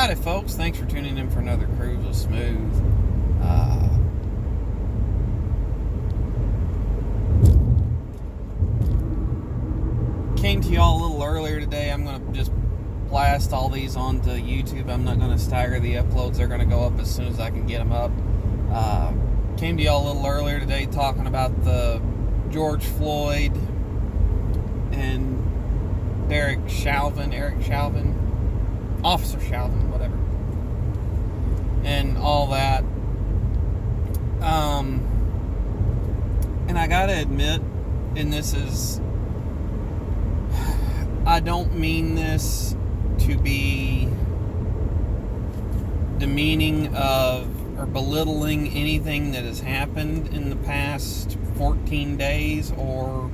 Howdy, folks. Thanks for tuning in for another Cruise with Smooth. Came to y'all a little earlier today. I'm going to just blast all these onto YouTube. I'm not going to stagger the uploads. They're going to go up as soon as I can get them up. Came to y'all a little earlier today talking about the George Floyd and Eric Chauvin, Officer Chauvin, whatever, and all that. And I gotta admit, and this is, I don't mean this to be demeaning of or belittling anything that has happened in the past 14 days or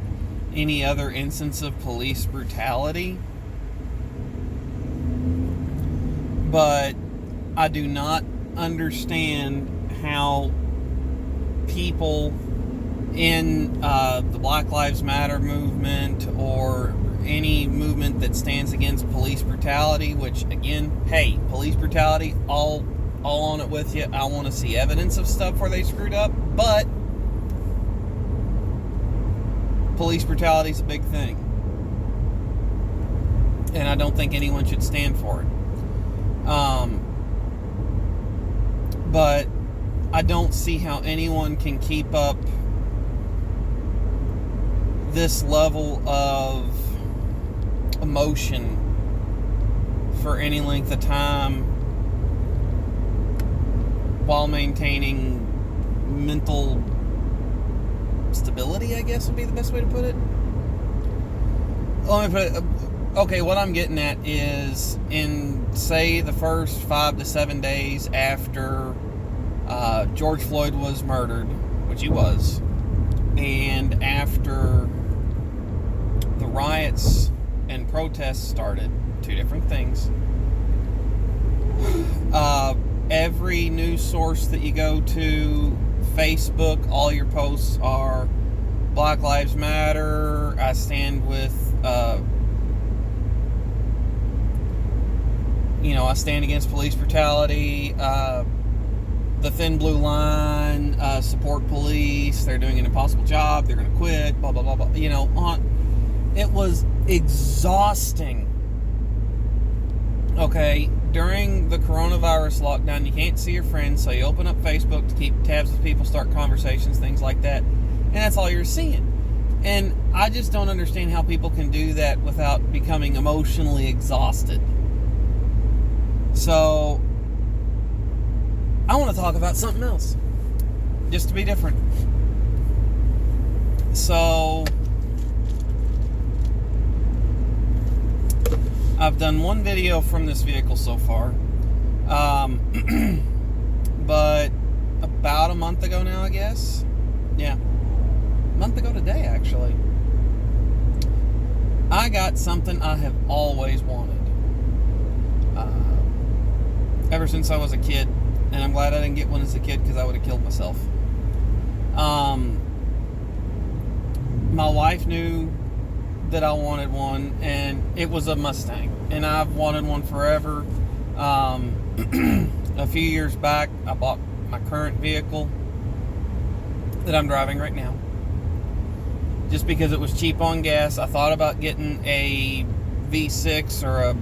any other instance of police brutality. But I do not understand how people in the Black Lives Matter movement or any movement that stands against police brutality, which again, hey, police brutality, all on it with you. I want to see evidence of stuff where they screwed up, but police brutality is a big thing. And I don't think anyone should stand for it. But I don't see how anyone can keep up this level of emotion for any length of time while maintaining mental stability, I guess would be the best way to put it. Let me put it. Okay, what I'm getting at is in, say, the first 5 to 7 days after George Floyd was murdered, which he was, and after the riots and protests started, two different things. Every news source that you go to, Facebook, all your posts are Black Lives Matter, I stand with, I stand against police brutality, the thin blue line, support police, they're doing an impossible job, they're going to quit, blah, blah, blah, blah. It was exhausting. Okay, during the coronavirus lockdown, you can't see your friends, so you open up Facebook to keep tabs with people, start conversations, things like that, and that's all you're seeing. And I just don't understand how people can do that without becoming emotionally exhausted. So, I want to talk about something else, just to be different. So, I've done one video from this vehicle so far, but about a month ago now, I guess. Yeah, a month ago today, actually. I got something I have always wanted, ever since I was a kid, and I'm glad I didn't get one as a kid because I would have killed myself. My wife knew that I wanted one, and it was a Mustang, and I've wanted one forever. A few years back, I bought my current vehicle that I'm driving right now, just because it was cheap on gas. I thought about getting a V6 or a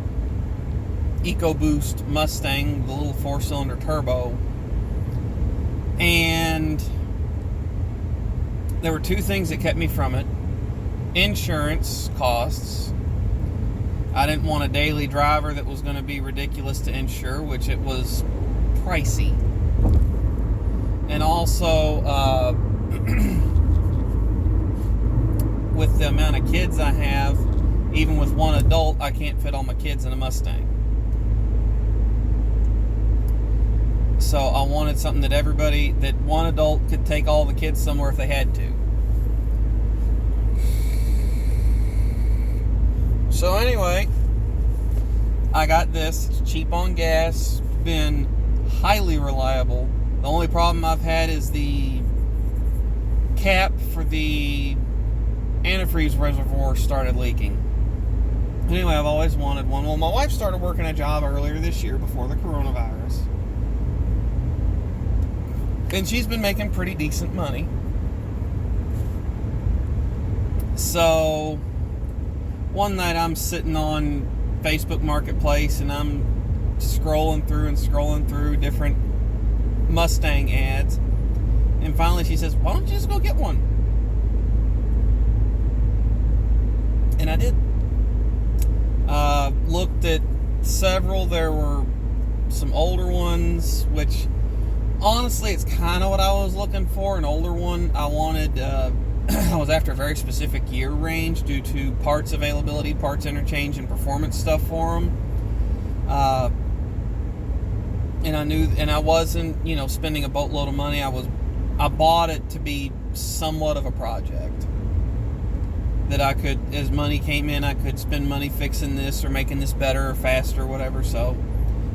EcoBoost Mustang, the little 4-cylinder turbo, and there were two things that kept me from it. Insurance costs. I didn't want a daily driver that was going to be ridiculous to insure, which it was pricey. And also, with the amount of kids I have, even with one adult, I can't fit all my kids in a Mustang. So I wanted something that one adult could take all the kids somewhere if they had to. So anyway, I got this. It's cheap on gas, been highly reliable. The only problem I've had is the cap for the antifreeze reservoir started leaking. Anyway, I've always wanted one. Well, my wife started working a job earlier this year before the coronavirus. And she's been making pretty decent money. So, one night I'm sitting on Facebook Marketplace and I'm scrolling through different Mustang ads. And finally she says, why don't you just go get one? And I did. Looked at several. There were some older ones, which honestly, it's kind of what I was looking for. An older one. I wanted, I was after a very specific year range due to parts availability, parts interchange, and performance stuff for them. And I knew, and I wasn't, spending a boatload of money. I bought it to be somewhat of a project. That I could, as money came in, I could spend money fixing this or making this better or faster or whatever. So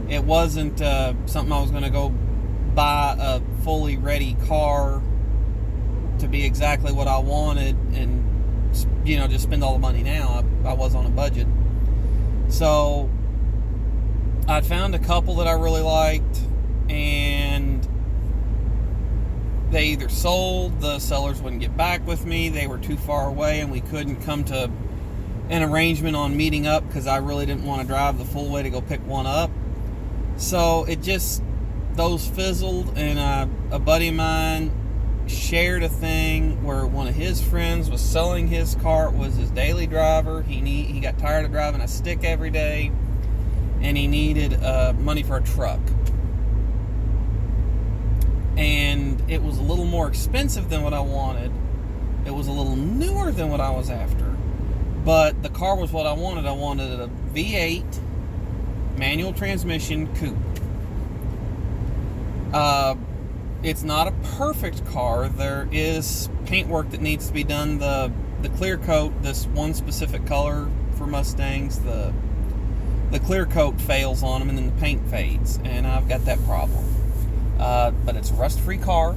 it wasn't something I was going to go buy a fully ready car to be exactly what I wanted and, just spend all the money now. I was on a budget. So I'd found a couple that I really liked, and they either sold, the sellers wouldn't get back with me, they were too far away, and we couldn't come to an arrangement on meeting up because I really didn't want to drive the full way to go pick one up. So those fizzled, and a buddy of mine shared a thing where one of his friends was selling his car. It was his daily driver. He got tired of driving a stick every day, and he needed money for a truck. And it was a little more expensive than what I wanted. It was a little newer than what I was after. But the car was what I wanted. I wanted a V8 manual transmission coupe. It's not a perfect car. There is paintwork that needs to be done. The clear coat, this one specific color for Mustangs, the clear coat fails on them and then the paint fades. And I've got that problem. But it's a rust-free car.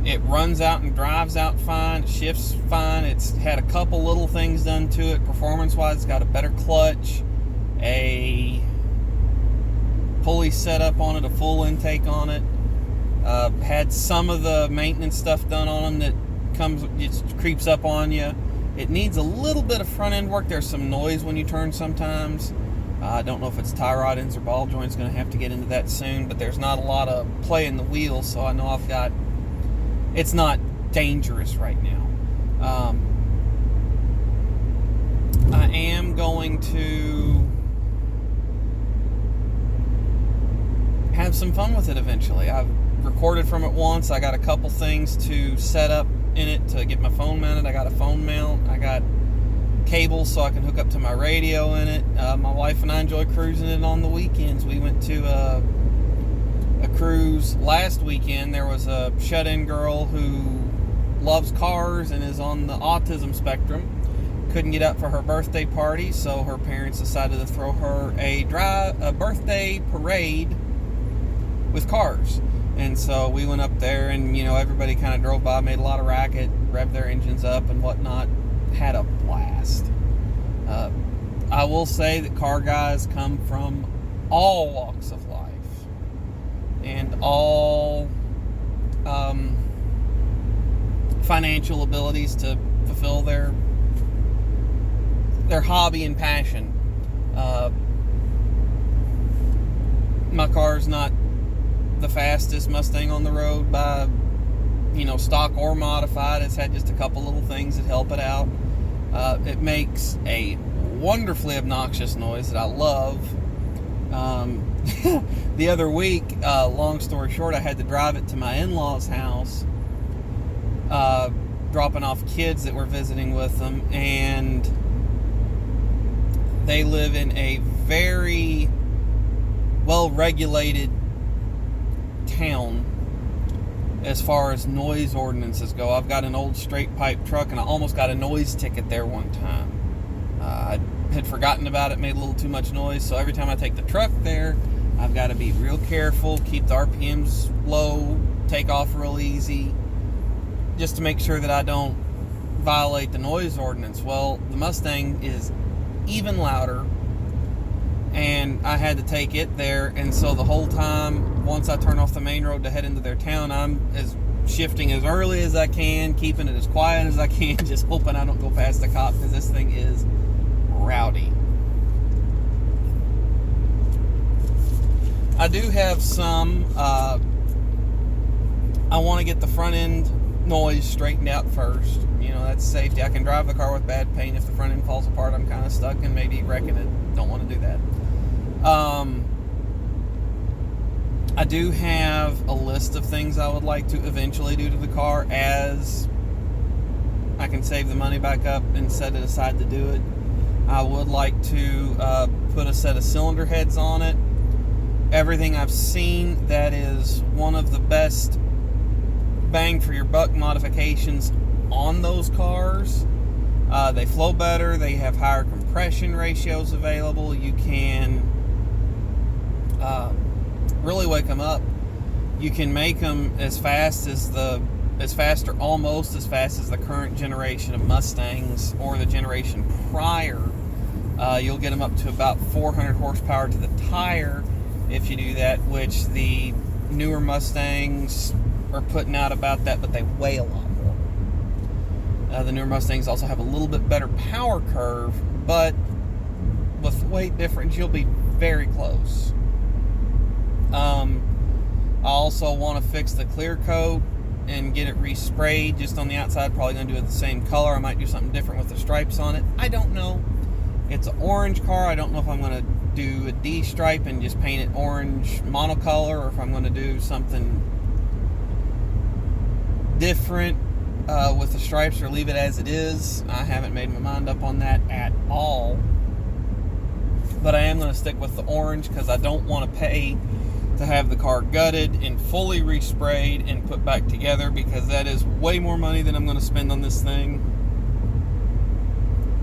It runs out and drives out fine. It shifts fine. It's had a couple little things done to it performance-wise. It's got a better clutch, a pulley set up on it, a full intake on it. Had some of the maintenance stuff done on them that it creeps up on you. It needs a little bit of front end work. There's some noise when you turn sometimes. I don't know if it's tie rod ends or ball joints. Going to have to get into that soon. But there's not a lot of play in the wheels, so I know it's not dangerous right now. I am going to have some fun with it eventually. I've recorded from it once. I got a couple things to set up in it to get my phone mounted. I got a phone mount. I got cables so I can hook up to my radio in it. My wife and I enjoy cruising it on the weekends. We went to a cruise last weekend. There was a shut-in girl who loves cars and is on the autism spectrum. Couldn't get up for her birthday party, so her parents decided to throw her a birthday parade with cars. And so we went up there, and everybody kind of drove by, made a lot of racket, revved their engines up and whatnot. Had a blast. I will say that car guys come from all walks of life and all financial abilities to fulfill their hobby and passion. My car's not the fastest Mustang on the road by stock or modified. It's had just a couple little things that help it out. It makes a wonderfully obnoxious noise that I love. The other week, long story short, I had to drive it to my in-laws' house, dropping off kids that were visiting with them, and they live in a very well-regulated town as far as noise ordinances go. I've got an old straight pipe truck, and I almost got a noise ticket there one time. I had forgotten about it, made a little too much noise, so every time I take the truck there, I've got to be real careful, keep the RPMs low, take off real easy, just to make sure that I don't violate the noise ordinance. Well, the Mustang is even louder, and I had to take it there, and so the whole time, once I turn off the main road to head into their town, I'm shifting as early as I can, keeping it as quiet as I can, just hoping I don't go past the cop, because this thing is rowdy. I do have some, I want to get the front end noise straightened out first. You know, that's safety. I can drive the car with bad paint. If the front end falls apart, I'm kind of stuck and maybe wrecking it. Don't want to do that. I do have a list of things I would like to eventually do to the car as I can save the money back up and set it aside to do it. I would like to put a set of cylinder heads on it. Everything I've seen, that is one of the best bang for your buck modifications on those cars. They flow better, they have higher compression ratios available. You can really wake them up. You can make them as fast as almost as fast as the current generation of Mustangs or the generation prior. You'll get them up to about 400 horsepower to the tire if you do that, which the newer Mustangs are putting out about that, but they weigh a lot more. The newer Mustangs also have a little bit better power curve, but with weight difference, you'll be very close. I also want to fix the clear coat and get it resprayed just on the outside. Probably going to do it the same color. I might do something different with the stripes on it. I don't know. It's an orange car. I don't know if I'm going to do a D stripe and just paint it orange monocolor, or if I'm going to do something different with the stripes, or leave it as it is. I haven't made my mind up on that at all. But I am going to stick with the orange because I don't want to pay to have the car gutted and fully resprayed and put back together, because that is way more money than I'm going to spend on this thing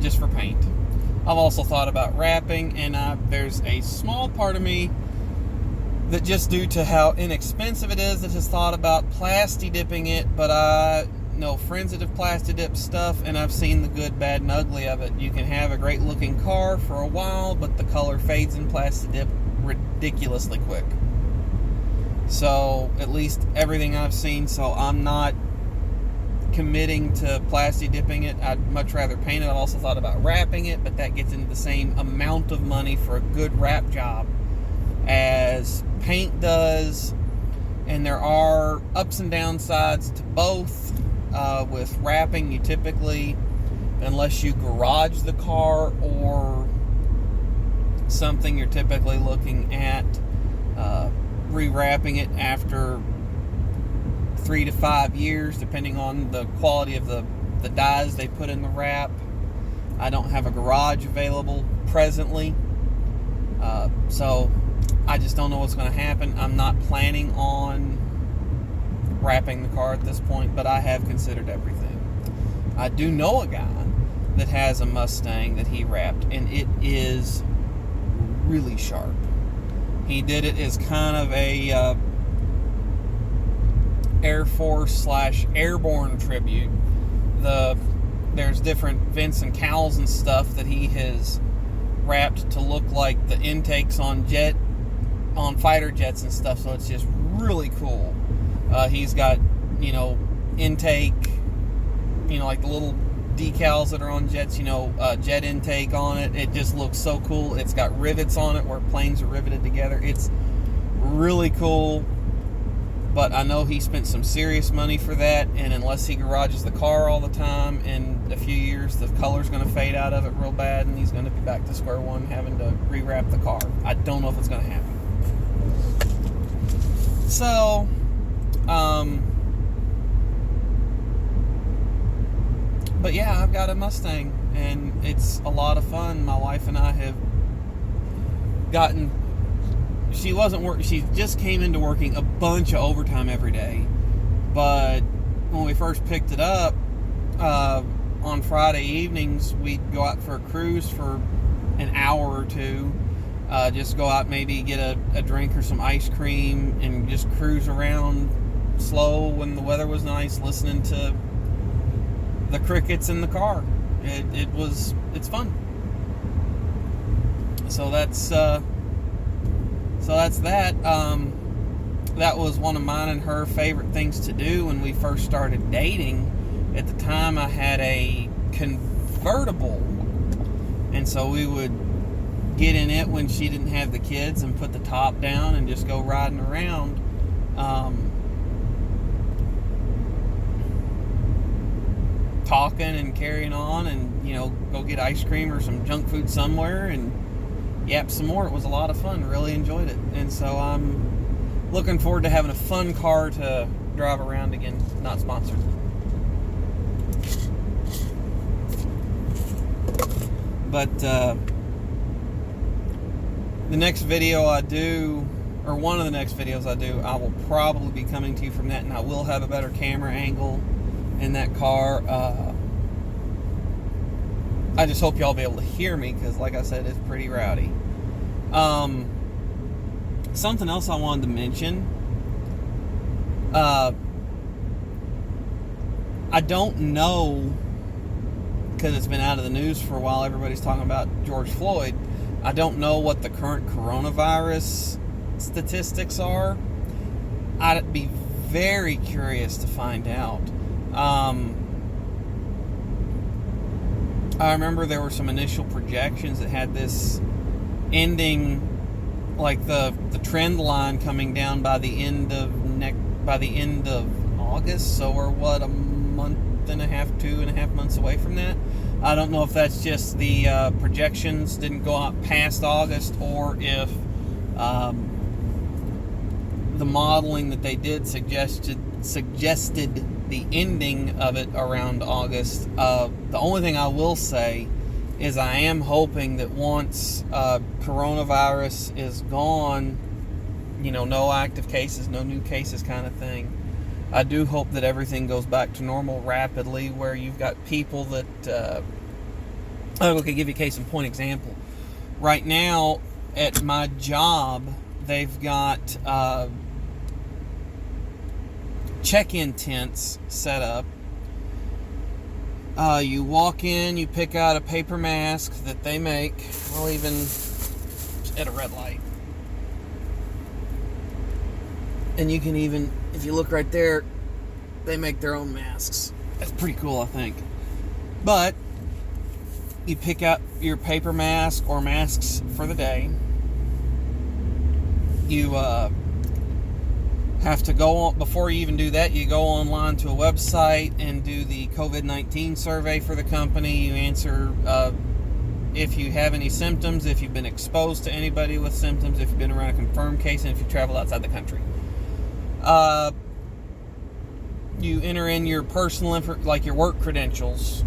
just for paint. I've also thought about wrapping, and there's a small part of me that, just due to how inexpensive it is, that has thought about plasti dipping it, but I know friends that have plasti dipped stuff, and I've seen the good, bad, and ugly of it. You can have a great looking car for a while, but the color fades in plasti dip ridiculously quick. So, at least everything I've seen, so I'm not committing to plasti dipping it. I'd much rather paint it. I've also thought about wrapping it, but that gets into the same amount of money for a good wrap job as paint does, and there are ups and downsides to both. With wrapping, you typically, unless you garage the car or something, you're typically looking at rewrapping it after 3 to 5 years, depending on the quality of the dyes they put in the wrap. I don't have a garage available presently, so I just don't know what's going to happen. I'm not planning on wrapping the car at this point, but I have considered everything. I do know a guy that has a Mustang that he wrapped, and it is really sharp. He did it as kind of a Air Force / airborne tribute. There's different vents and cowls and stuff that he has wrapped to look like the intakes on fighter jets and stuff, so it's just really cool. He's got, intake, like the little decals that are on jets, jet intake on it. It just looks so cool. It's got rivets on it where planes are riveted together. It's really cool, but I know he spent some serious money for that, and unless he garages the car all the time, in a few years the color's going to fade out of it real bad, and he's going to be back to square one having to rewrap the car. I don't know if it's going to happen. So, but yeah, I've got a Mustang, and it's a lot of fun. My wife and I have gotten, she just came into working a bunch of overtime every day, but when we first picked it up, on Friday evenings, we'd go out for a cruise for an hour or two, just go out, maybe get a drink or some ice cream, and just cruise around slow when the weather was nice, listening to the crickets in the car. It's fun. So that's that. That was one of mine and her favorite things to do when we first started dating. At the time, I had a convertible, and so we would get in it when she didn't have the kids and put the top down and just go riding around. Talking and carrying on, and go get ice cream or some junk food somewhere and yap some more. It was a lot of fun. Really enjoyed it. And so I'm looking forward to having a fun car to drive around again. Not sponsored. But the next video I do, or one of the next videos I do, I will probably be coming to you from that, and I will have a better camera angle in that car. I just hope y'all be able to hear me, because like I said, it's pretty rowdy. Something else I wanted to mention. I don't know, because it's been out of the news for a while, everybody's talking about George Floyd. I don't know what the current coronavirus statistics are. I'd be very curious to find out. I remember there were some initial projections that had this ending, like the trend line coming down by the end of August. So we're a month and a half, 2.5 months away from that. I don't know if that's just the projections didn't go out past August, or if the modeling that they did suggested the ending of it around August. The only thing I will say is I am hoping that once coronavirus is gone, no active cases, no new cases kind of thing, I do hope that everything goes back to normal rapidly, where you've got people that I can give you a case in point example. Right now at my job, they've got check-in tents set up. You walk in, you pick out a paper mask that they make. I'll even at a red light. And you can even, if you look right there, they make their own masks. That's pretty cool, I think. But you pick out your paper mask or masks for the day. You have to go on, before you even do that, you go online to a website and do the COVID-19 survey for the company. You answer if you have any symptoms, if you've been exposed to anybody with symptoms, if you've been around a confirmed case, and if you travel outside the country. You enter in your personal like your work credentials,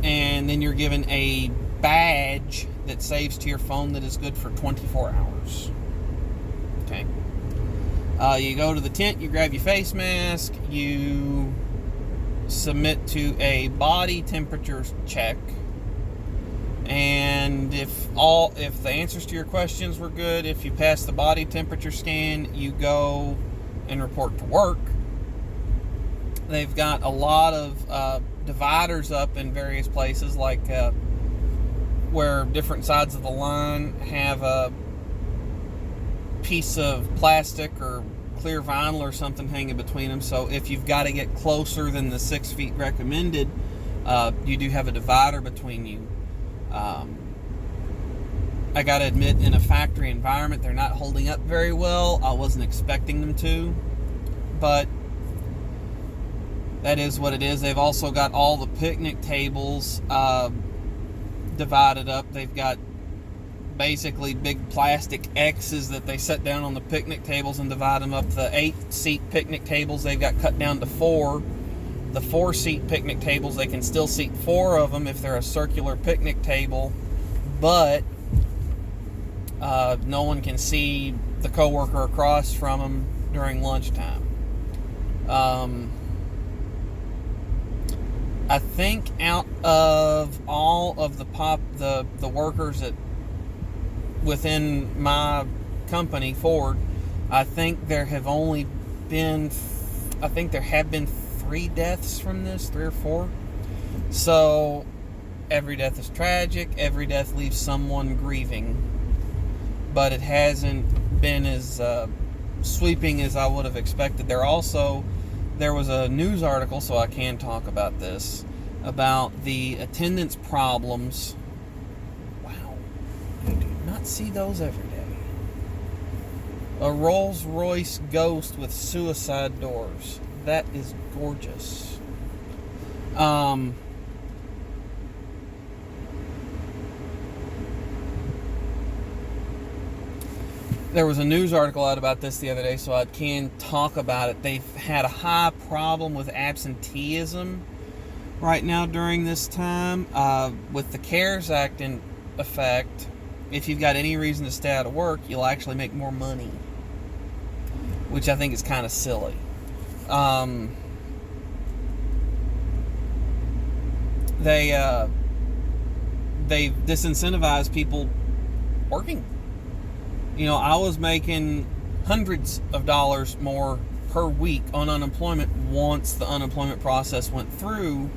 and then you're given a badge that saves to your phone that is good for 24 hours. Okay. You go to the tent, you grab your face mask, you submit to a body temperature check, and if the answers to your questions were good, if you pass the body temperature scan, you go and report to work. They've got a lot of dividers up in various places, like where different sides of the line have a piece of plastic or clear vinyl or something hanging between them. So if you've got to get closer than the 6 feet recommended, you do have a divider between you. I gotta admit, in a factory environment, they're not holding up very well. I wasn't expecting them to, but that is what it is. They've also got all the picnic tables divided up. They've got basically big plastic X's that they set down on the picnic tables and divide them up. The 8-seat picnic tables they've got cut down to 4. The 4-seat picnic tables, they can still seat 4 of them if they're a circular picnic table, but no one can see the coworker across from them during lunchtime. I think out of all of the workers that within my company, Ford, I think there have only been I think there have been 3 deaths from this, 3 or 4. So every death is tragic. Every death leaves someone grieving. But it hasn't been as sweeping as I would have expected. There was a news article, so I can talk about this, about the attendance problems. Wow, I do not see those every day. A Rolls-Royce Ghost with suicide doors. That is gorgeous. There was a news article out about this the other day, so I can talk about it. They've had a high problem with absenteeism right now during this time. With the CARES Act in effect, if you've got any reason to stay out of work, you'll actually make more money, which I think is kind of silly. They disincentivize people working. You know, I was making hundreds of dollars more per week on unemployment once the unemployment process went through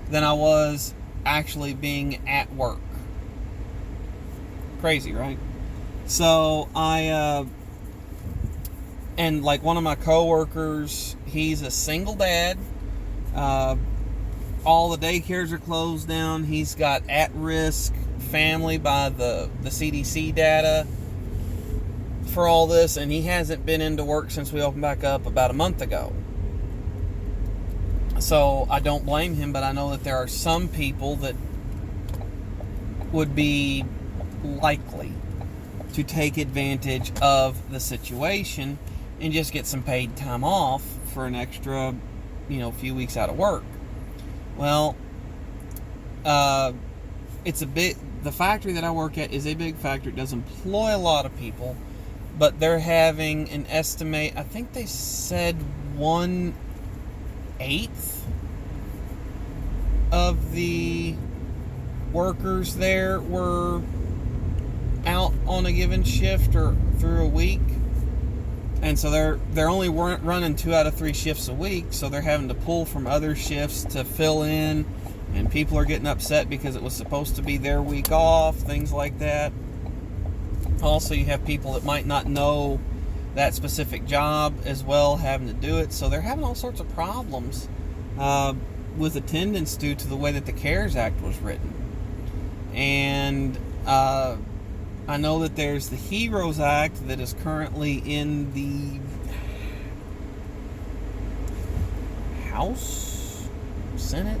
than I was actually being at work. Crazy, right? So and like one of my coworkers, he's a single dad. All the daycares are closed down. He's got at-risk family by the CDC data for all this, and he hasn't been into work since we opened back up about a month ago. So I don't blame him, but I know that there are some people that would be likely to take advantage of the situation and just get some paid time off for an extra, few weeks out of work. Well, it's the factory that I work at is a big factory. It does employ a lot of people, but they're having an estimate, I think they said 1/8 of the workers there were out on a given shift or through a week. And so they're only running 2 out of 3 shifts a week, so they're having to pull from other shifts to fill in, and people are getting upset because it was supposed to be their week off, things like that. Also, you have people that might not know that specific job as well having to do it, so they're having all sorts of problems with attendance due to the way that the CARES Act was written. And I know that there's the HEROES Act that is currently in the House? Senate.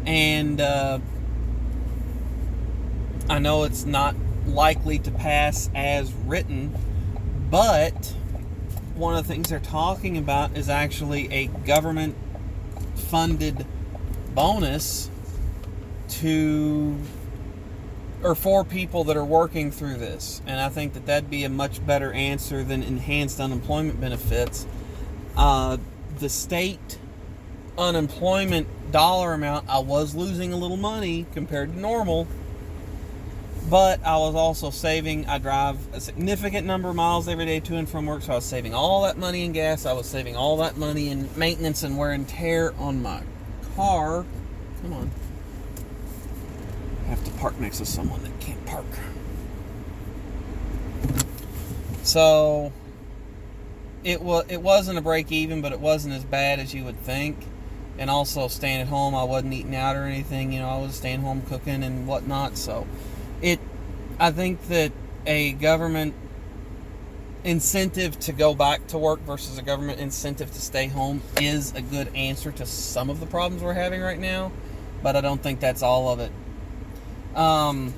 And I know it's not likely to pass as written, but one of the things they're talking about is actually a government-funded bonus for people that are working through this. And I think that that'd be a much better answer than enhanced unemployment benefits. The state unemployment dollar amount, I was losing a little money compared to normal, but I was also saving. I drive a significant number of miles every day to and from work, so I was saving all that money in gas. I was saving all that money in maintenance and wear and tear on my car. Come on. I have to park next to someone that can't park. So it wasn't a break even, but it wasn't as bad as you would think. And also staying at home, I wasn't eating out or anything. I was staying home cooking and whatnot. So I think that a government incentive to go back to work versus a government incentive to stay home is a good answer to some of the problems we're having right now. But I don't think that's all of it. I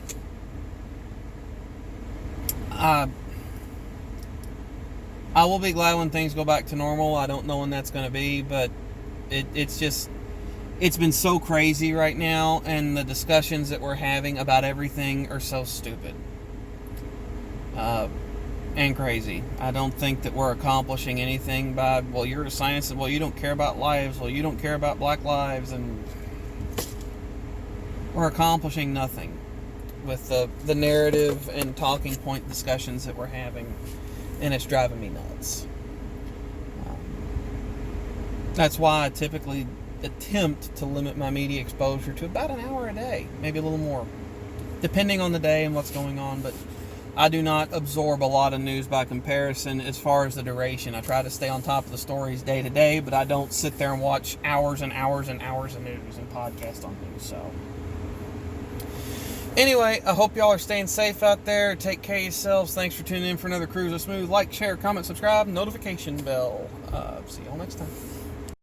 will be glad when things go back to normal. I don't know when that's going to be, but it's been so crazy right now, and the discussions that we're having about everything are so stupid and crazy. I don't think that we're accomplishing anything by, well, you're a science, well, you don't care about lives, well, you don't care about black lives, and we're accomplishing nothing with the narrative and talking point discussions that we're having, and it's driving me nuts. That's why I typically attempt to limit my media exposure to about an hour a day, maybe a little more, depending on the day and what's going on. But I do not absorb a lot of news by comparison as far as the duration. I try to stay on top of the stories day to day, but I don't sit there and watch hours and hours and hours of news and podcast on news. So anyway, I hope y'all are staying safe out there. Take care of yourselves. Thanks for tuning in for another Cruise of Smooth. Like, share, comment, subscribe, notification bell. See y'all next time.